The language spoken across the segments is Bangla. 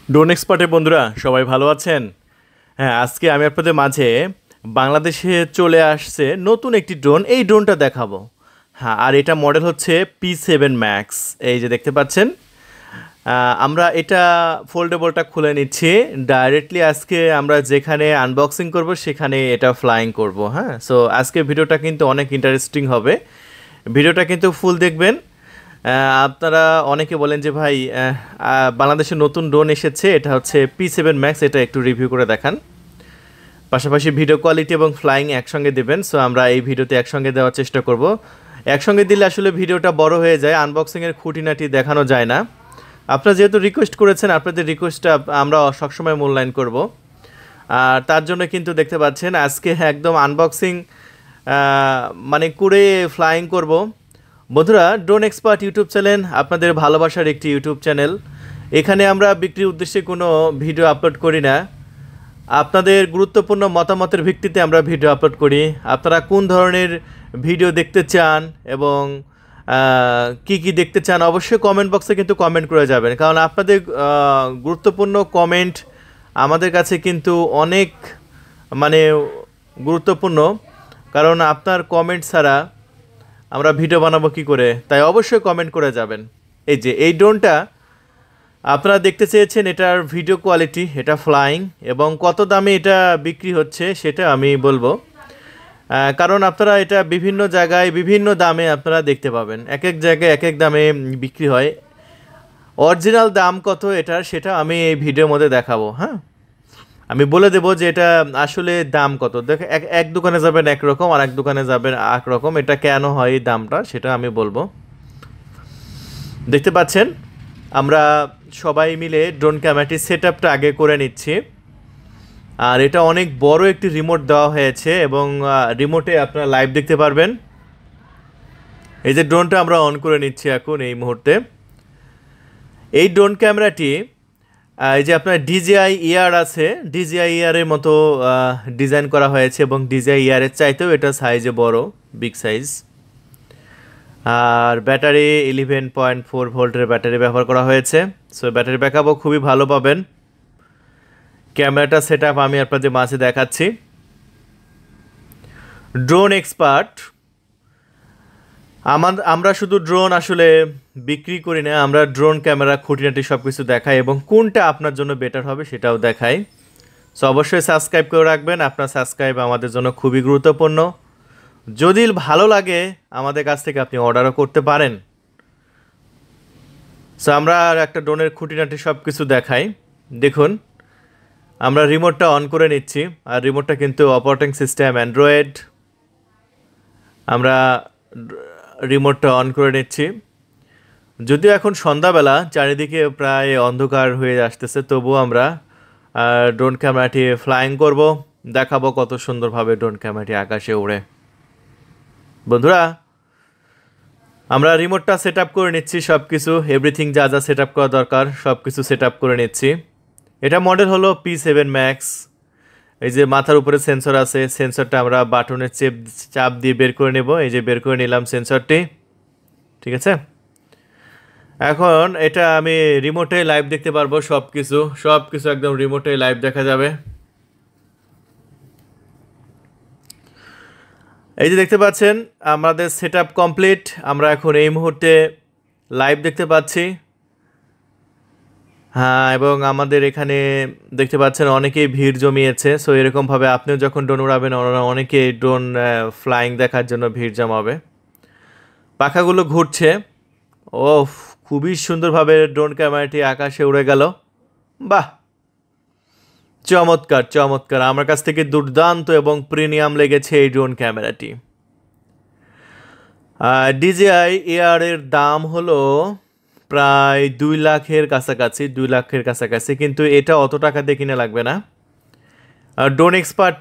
ড্রোন এক্সপার্টের বন্ধুরা সবাই ভালো আছেন। হ্যাঁ, আজকে আমি আপনাদের মাঝে বাংলাদেশে চলে আসছে নতুন একটি ড্রোন, এই ড্রোনটা দেখাবো। হ্যাঁ, আর এটা মডেল হচ্ছে P7 Max। এই যে দেখতে পাচ্ছেন, আমরা এটা ফোল্ডেবলটা খুলে নিচ্ছি। ডাইরেক্টলি আজকে আমরা যেখানে আনবক্সিং করব সেখানে এটা ফ্লাইং করব। হ্যাঁ, সো আজকে ভিডিওটা কিন্তু অনেক ইন্টারেস্টিং হবে। ভিডিওটা কিন্তু ফুল দেখবেন। আপনারা অনেকে বলেন যে ভাই, বাংলাদেশে নতুন ড্রোন এসেছে, এটা হচ্ছে P7 Max, এটা একটু রিভিউ করে দেখান। পাশাপাশি ভিডিও কোয়ালিটি এবং ফ্লাইং একসঙ্গে দেবেন। সো আমরা এই ভিডিওতে একসঙ্গে দেওয়ার চেষ্টা করব। একসঙ্গে দিলে আসলে ভিডিওটা বড় হয়ে যায়, আনবক্সিংয়ের খুঁটিনাটি দেখানো যায় না। আপনারা যেহেতু রিকোয়েস্ট করেছেন, আপনাদের রিকোয়েস্টটা আমরা সবসময় মূল্যায়ন করব। আর তার জন্য কিন্তু দেখতে পাচ্ছেন আজকে একদম আনবক্সিং মানে করে ফ্লাইং করব। বন্ধুরা, ড্রোন এক্সপার্ট ইউটিউব চ্যানেল আপনাদের ভালোবাসার একটি ইউটিউব চ্যানেল। এখানে আমরা বিক্রির উদ্দেশ্যে কোনো ভিডিও আপলোড করি না, আপনাদের গুরুত্বপূর্ণ মতামতের ভিত্তিতে আমরা ভিডিও আপলোড করি। আপনারা কোন ধরনের ভিডিও দেখতে চান এবং কি কি দেখতে চান অবশ্যই কমেন্ট বক্সে কিন্তু কমেন্ট করে যাবেন, কারণ আপনাদের গুরুত্বপূর্ণ কমেন্ট আমাদের কাছে কিন্তু অনেক মানে গুরুত্বপূর্ণ, কারণ আপনার কমেন্ট ছাড়া আমরা ভিডিও বানাবো কি করে। তাই অবশ্যই কমেন্ট করে যাবেন। এই যে এই ড্রোনটা আপনারা দেখতে চেয়েছেন, এটার ভিডিও কোয়ালিটি, এটা ফ্লাইং এবং কত দামে এটা বিক্রি হচ্ছে সেটা আমি বলবো। কারণ আপনারা এটা বিভিন্ন জায়গায় বিভিন্ন দামে আপনারা দেখতে পাবেন, এক এক জায়গায় এক এক দামে বিক্রি হয়। অরিজিনাল দাম কত এটার সেটা আমি এই ভিডিওর মধ্যে দেখাবো। হ্যাঁ, আমি বলে দেবো যে এটা আসলে দাম কত। দেখ, এক এক দোকানে যাবেন একরকম, আর এক দোকানে যাবেন এক রকম। এটা কেন হয় এই দামটা সেটা আমি বলবো। দেখতে পাচ্ছেন আমরা সবাই মিলে ড্রোন ক্যামেরাটির সেট আপটা আগে করে নিচ্ছি। আর এটা অনেক বড় একটি রিমোট দেওয়া হয়েছে এবং রিমোটে আপনারা লাইভ দেখতে পারবেন। এই যে ড্রোনটা আমরা অন করে নিচ্ছি এখন এই মুহূর্তে। এই ড্রোন ক্যামেরাটি এই যে আপনার DJI ER আছে, DJI ER এর মতো ডিজাইন করা হয়েছে এবং DJI ER এর চাইতেও এটা সাইজে বড়, বিগ সাইজ। আর ব্যাটারি 11.4 ভোল্টের ব্যাটারি ব্যবহার করা হয়েছে। সো ব্যাটারি ব্যাকআপও খুবই ভালো পাবেন। ক্যামেরাটা সেট আপ আমি আপনাদের মাঝে দেখাচ্ছি। ড্রোন এক্সপার্ট, আমরা শুধু ড্রোন আসলে বিক্রি করি না, আমরা ড্রোন ক্যামেরা খুঁটিনাটি সব কিছু দেখাই এবং কোনটা আপনার জন্য বেটার হবে সেটাও দেখাই। সো অবশ্যই সাবস্ক্রাইব করে রাখবেন, আপনার সাবস্ক্রাইব আমাদের জন্য খুবই গুরুত্বপূর্ণ। যদি ভালো লাগে আমাদের কাছ থেকে আপনি অর্ডারও করতে পারেন। সো আমরা আর একটা ড্রোনের খুঁটিনাটি সব কিছু দেখাই। দেখুন, আমরা রিমোটটা অন করে নিচ্ছি, আর রিমোটটা কিন্তু অপারেটিং সিস্টেম অ্যান্ড্রয়েড। আমরা রিমোটটা অন করে নিচ্ছি। যদিও এখন সন্ধ্যাবেলা, চারিদিকে প্রায় অন্ধকার হয়ে আসতেছে, তবুও আমরা ড্রোন ক্যামেরাটি ফ্লাইং করব, দেখাবো কত সুন্দরভাবে ড্রোন ক্যামেরাটি আকাশে উড়ে। বন্ধুরা, আমরা রিমোটটা সেট আপ করে নিচ্ছি, সব কিছু এভরিথিং যা যা সেট আপ করা দরকার সব কিছু সেট আপ করে নিচ্ছি। এটা মডেল হলো P7 Max। এই যে মাথার উপরে সেন্সর আছে, সেন্সরটা আমরা বাটনের চাপ দিয়ে বের করে নেব। এই যে বের করে নিলাম সেন্সরটি, ঠিক আছে। এখন এটা আমি রিমোটে লাইভ দেখতে পারবো, সব কিছু একদম রিমোটে লাইভ দেখা যাবে। এই যে দেখতে পাচ্ছেন আমাদের সেট আপ কমপ্লিট। আমরা এখন এই মুহূর্তে লাইভ দেখতে পাচ্ছি। হ্যাঁ, এবং আমাদের এখানে দেখতে পাচ্ছেন অনেকেই ভিড় জমিয়েছে। সো এরকমভাবে আপনিও যখন ড্রোন উড়াবেন, অনেকেই ড্রোন ফ্লাইং দেখার জন্য ভিড় জমাবে। পাখাগুলো ঘুরছে। ও, খুবই সুন্দরভাবে ড্রোন ক্যামেরাটি আকাশে উড়ে গেল। বাহ, চমৎকার চমৎকার, আমার কাছ থেকে দুর্দান্ত এবং প্রিমিয়াম লেগেছে এই ড্রোন ক্যামেরাটি। DJI ER এর দাম হলো প্রায় 2 লাখের কাছাকাছি, 2 লাখের কাছাকাছি, কিন্তু এটা অত টাকা দিয়ে কিনে লাগবে না। ড্রোন এক্সপার্ট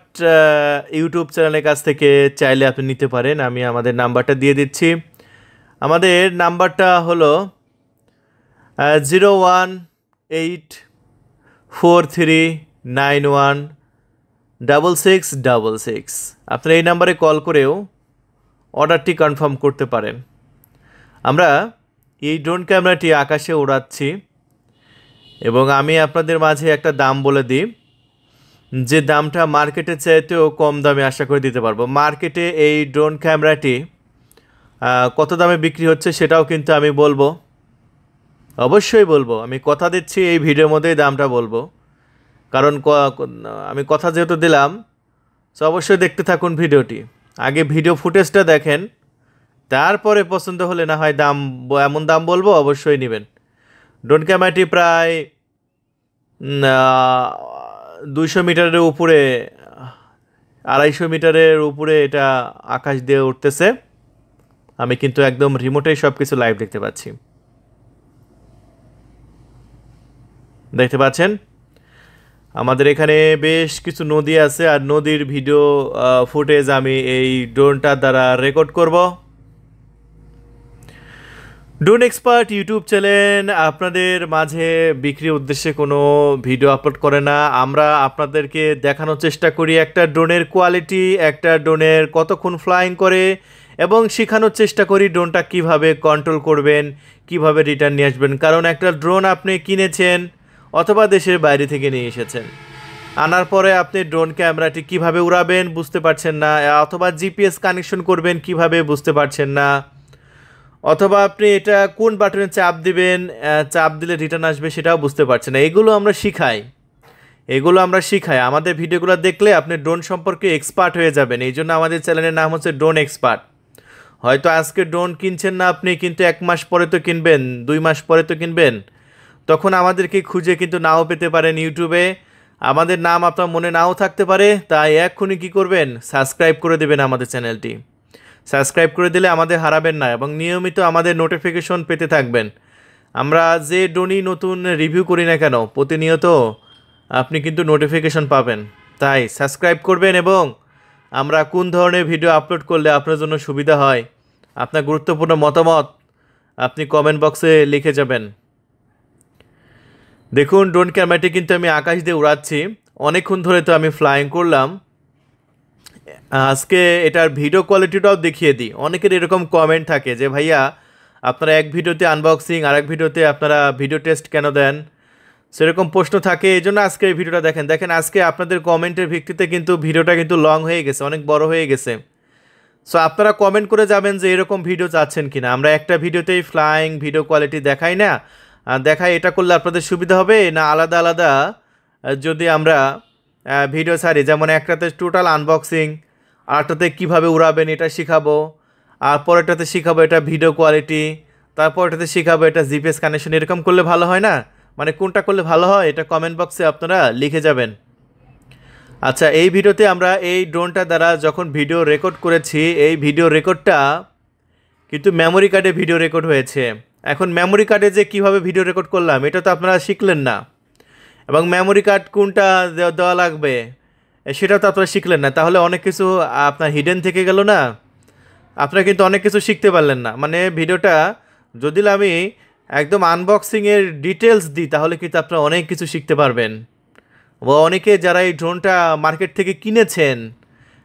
ইউটিউব চ্যানেলের কাছ থেকে চাইলে আপনি নিতে পারেন। আমি আমাদের নাম্বারটা দিয়ে দিচ্ছি। আমাদের নাম্বারটা হলো 01843916666। আপনারা এই নাম্বারে কল করেও অর্ডারটি কনফার্ম করতে পারেন। আমরা এই ড্রোন ক্যামেরাটি আকাশে ওড়াচ্ছি এবং আমি আপনাদের মাঝে একটা দাম বলে দিই, যে দামটা মার্কেটের চাইতেও কম দামে আশা করে দিতে পারবো। মার্কেটে এই ড্রোন ক্যামেরাটি কত দামে বিক্রি হচ্ছে সেটাও কিন্তু আমি বলবো, অবশ্যই বলবো। আমি কথা দিচ্ছি এই ভিডিওর মধ্যেই দামটা বলবো, কারণ আমি কথা যেহেতু দিলাম, তো অবশ্যই দেখতে থাকুন ভিডিওটি। আগে ভিডিও ফুটেজটা দেখেন, তারপরে পছন্দ হলে না হয় দাম, এমন দাম বলবো, অবশ্যই নেবেন। ড্রোন ক্যামেরাটি প্রায় 200 মিটারের উপরে, 250 মিটারের উপরে এটা আকাশ দিয়ে উঠতেছে। আমি কিন্তু একদম রিমোটেই সব কিছু লাইভ দেখতে পাচ্ছি, দেখতে পাচ্ছেন। আমাদের এখানে বেশ কিছু নদী আছে, আর নদীর ভিডিও ফুটেজ আমি এই ড্রোনটার দ্বারা রেকর্ড করব। ড্রোন এক্সপার্ট ইউটিউব চ্যানেল আপনাদের মাঝে বিক্রির উদ্দেশ্যে কোনো ভিডিও আপলোড করে না। আমরা আপনাদেরকে দেখানোর চেষ্টা করি একটা ড্রোনের কোয়ালিটি, একটা ড্রোনের কতক্ষণ ফ্লাইং করে, এবং শেখানোর চেষ্টা করি ড্রোনটা কিভাবে কন্ট্রোল করবেন, কিভাবে রিটার্ন নিয়ে আসবেন। কারণ একটা ড্রোন আপনি কিনেছেন অথবা দেশের বাইরে থেকে নিয়ে এসেছেন, আনার পরে আপনি ড্রোন ক্যামেরাটি কিভাবে উড়াবেন বুঝতে পারছেন না, অথবা জিপিএস কানেকশন করবেন কিভাবে বুঝতে পারছেন না, অথবা আপনি এটা কোন বাটনে চাপ দিবেন, চাপ দিলে রিটার্ন আসবে সেটাও বুঝতে পারছেন না। এগুলো আমরা শিখাই। আমাদের ভিডিওগুলো দেখলে আপনি ড্রোন সম্পর্কে এক্সপার্ট হয়ে যাবেন। এই জন্য আমাদের চ্যানেলের নাম হচ্ছে ড্রোন এক্সপার্ট। হয়তো আজকে ড্রোন কিনছেন না আপনি, কিন্তু 1 মাস পরে তো কিনবেন, 2 মাস পরে তো কিনবেন, তখন আমাদেরকে খুঁজে কিন্তু নাও পেতে পারেন ইউটিউবে। আমাদের নাম আপনার মনে নাও থাকতে পারে, তাই এক্ষুনি কী করবেন, সাবস্ক্রাইব করে দেবেন আমাদের চ্যানেলটি। সাবস্ক্রাইব করে দিলে আমাদের হারাবেন না, এবং নিয়মিত আমাদের নোটিফিকেশন পেতে থাকবেন। আমরা যে ড্রোনই নতুন রিভিউ করি না কেন, প্রতিনিয়ত আপনি কিন্তু নোটিফিকেশন পাবেন। তাই সাবস্ক্রাইব করবেন, এবং আমরা কোন ধরনের ভিডিও আপলোড করলে আপনার জন্য সুবিধা হয়, আপনার গুরুত্বপূর্ণ মতামত আপনি কমেন্ট বক্সে লিখে যাবেন। দেখুন ড্রোন ক্যামেরাটি কিন্তু আমি আকাশ দিয়ে উড়াচ্ছি, অনেকক্ষণ ধরে তো আমি ফ্লাইং করলাম। আজকে এটার ভিডিও কোয়ালিটিটাও দেখিয়ে দিই। অনেকের এরকম কমেন্ট থাকে যে ভাইয়া আপনারা এক ভিডিওতে আনবক্সিং, আর এক ভিডিওতে আপনারা ভিডিও টেস্ট কেন দেন, সেরকম প্রশ্ন থাকে। এই জন্য আজকে এই ভিডিওটা দেখেন আজকে আপনাদের কমেন্টের ভিত্তিতে কিন্তু ভিডিওটা কিন্তু লং হয়ে গেছে, অনেক বড় হয়ে গেছে। সো আপনারা কমেন্ট করে যাবেন যে এরকম ভিডিও চাচ্ছেন কিনা। আমরা একটা ভিডিওতেই ফ্লাইং ভিডিও কোয়ালিটি দেখাই না, দেখাই এটা করলে আপনাদের সুবিধা হবে না আলাদা আলাদা যদি আমরা ভিডিও ছাড়ি, যেমন একটাতে টোটাল আনবক্সিং, আরটাতে কীভাবে উড়াবেন এটা শেখাবো, আর পরেরটাতে শেখাবো এটা ভিডিও কোয়ালিটি, তারপরটাতে শেখাবো এটা জিপিএস কানেকশন। এরকম করলে ভালো হয় না? মানে কোনটা করলে ভালো হয় এটা কমেন্ট বক্সে আপনারা লিখে যাবেন। আচ্ছা, এই ভিডিওতে আমরা এই ড্রোনটা দ্বারা যখন ভিডিও রেকর্ড করেছি, এই ভিডিও রেকর্ডটা কিন্তু মেমোরি কার্ডে ভিডিও রেকর্ড হয়েছে। এখন মেমোরি কার্ডে যে কীভাবে ভিডিও রেকর্ড করলাম এটা তো আপনারা শিখলেন না, এবং মেমোরি কার্ড কোনটা দেওয়া লাগবে সেটা তো আপনারা শিখলেন না। তাহলে অনেক কিছু আপনার হিডেন থেকে গেল না, আপনারা কিন্তু অনেক কিছু শিখতে পারলেন না। মানে ভিডিওটা যদি আমি একদম আনবক্সিংয়ের ডিটেলস দিই তাহলে কিন্তু আপনারা অনেক কিছু শিখতে পারবেন। বা অনেকে যারা এই ড্রোনটা মার্কেট থেকে কিনেছেন,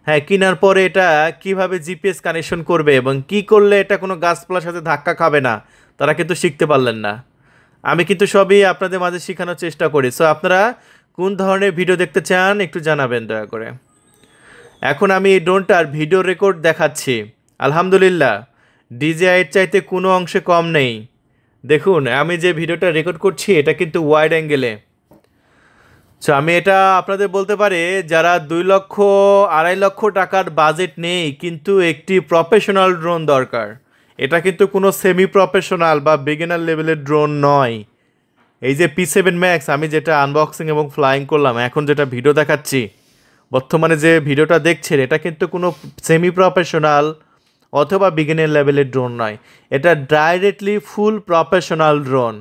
হ্যাঁ, কেনার পরে এটা কিভাবে জিপিএস কানেকশন করবে এবং কি করলে এটা কোনো গাছপালার সাথে ধাক্কা খাবে না, তারা কিন্তু শিখতে পারলেন না। আমি কিন্তু সবই আপনাদের মাঝে শেখানোর চেষ্টা করি। সো আপনারা কোন ধরনের ভিডিও দেখতে চান একটু জানাবেন দয়া করে। এখন আমি এই ড্রোনটার ভিডিও রেকর্ড দেখাচ্ছি। আলহামদুলিল্লাহ, ডিজিআইয়ের চাইতে কোনো অংশে কম নেই। দেখুন আমি যে ভিডিওটা রেকর্ড করছি এটা কিন্তু ওয়াইড অ্যাঙ্গেলে। সো আমি এটা আপনাদের বলতে পারি যারা 2 লক্ষ 2.5 লক্ষ টাকার বাজেট নেই কিন্তু একটি প্রফেশনাল ড্রোন দরকার, এটা কিন্তু কোনো সেমি প্রফেশনাল বা বিগিনার লেভেলের ড্রোন নয়। এই যে P7 Max আমি যেটা আনবক্সিং এবং ফ্লাইং করলাম, এখন যেটা ভিডিও দেখাচ্ছি, বর্তমানে যে ভিডিওটা দেখছেন, এটা কিন্তু কোনো সেমি প্রফেশনাল অথবা বিগিনার লেভেলের ড্রোন নয়, এটা ডাইরেক্টলি ফুল প্রফেশনাল ড্রোন।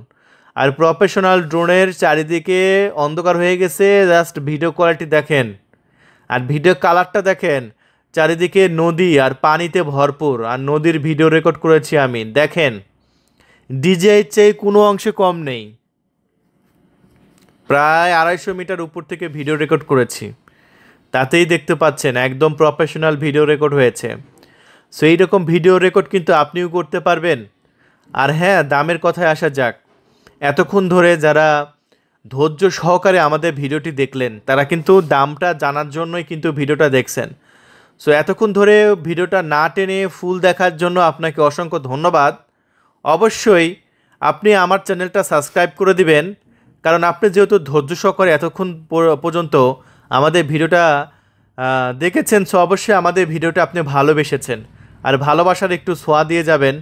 আর প্রফেশনাল ড্রোনের চারিদিকে অন্ধকার হয়ে গেছে, জাস্ট ভিডিও কোয়ালিটি দেখেন আর ভিডিও কালারটা দেখেন, চারিদিকে নদী আর পানিতে ভরপুর, আর নদীর ভিডিও রেকর্ড করেছি আমি। দেখেন ডিজের চেয়ে কোনো অংশে কম নেই, প্রায় 250 মিটার উপর থেকে ভিডিও রেকর্ড করেছি, তাতেই দেখতে পাচ্ছেন একদম প্রফেশনাল ভিডিও রেকর্ড হয়েছে। সো এইরকম ভিডিও রেকর্ড কিন্তু আপনিও করতে পারবেন। আর হ্যাঁ, দামের কথায় আসা যাক। এতক্ষণ ধরে যারা ধৈর্য সহকারে আমাদের ভিডিওটি দেখলেন, তারা কিন্তু দামটা জানার জন্যই কিন্তু ভিডিওটা দেখছেন। সো এতক্ষণ ধরে ভিডিওটা না টেনে ফুল দেখার জন্য আপনাকে অসংখ্য ধন্যবাদ। অবশ্যই আপনি আমার চ্যানেলটা সাবস্ক্রাইব করে দিবেন, কারণ আপনি যেহেতু ধৈর্য সহকারে এতক্ষণ পর্যন্ত আমাদের ভিডিওটা দেখেছেন, সো অবশ্যই আমাদের ভিডিওটা আপনি ভালোবেসেছেন। আর ভালোবাসার একটু ছোঁয়া দিয়ে যাবেন,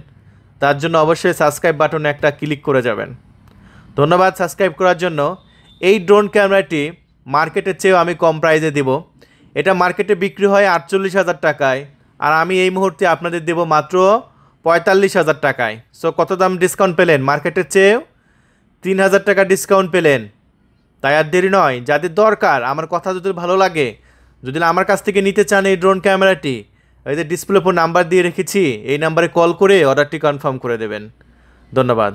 তার জন্য অবশ্যই সাবস্ক্রাইব বাটনে একটা ক্লিক করে যাবেন। ধন্যবাদ সাবস্ক্রাইব করার জন্য। এই ড্রোন ক্যামেরাটি মার্কেটের চেয়েও আমি কম প্রাইসে দিব। এটা মার্কেটে বিক্রি হয় 48,000 টাকায়, আর আমি এই মুহূর্তে আপনাদের দেব মাত্র 45,000 টাকায়। সো কত দাম ডিসকাউন্ট পেলেন? মার্কেটের চেয়েও 3,000 টাকা ডিসকাউন্ট পেলেন। তাই আর দেরি নয়, যাদের দরকার, আমার কথা যদি ভালো লাগে, যদি আমার কাছ থেকে নিতে চান এই ড্রোন ক্যামেরাটি, এই যে ডিসপ্লে উপর নাম্বার দিয়ে রেখেছি, এই নাম্বারে কল করে অর্ডারটি কনফার্ম করে দেবেন। ধন্যবাদ।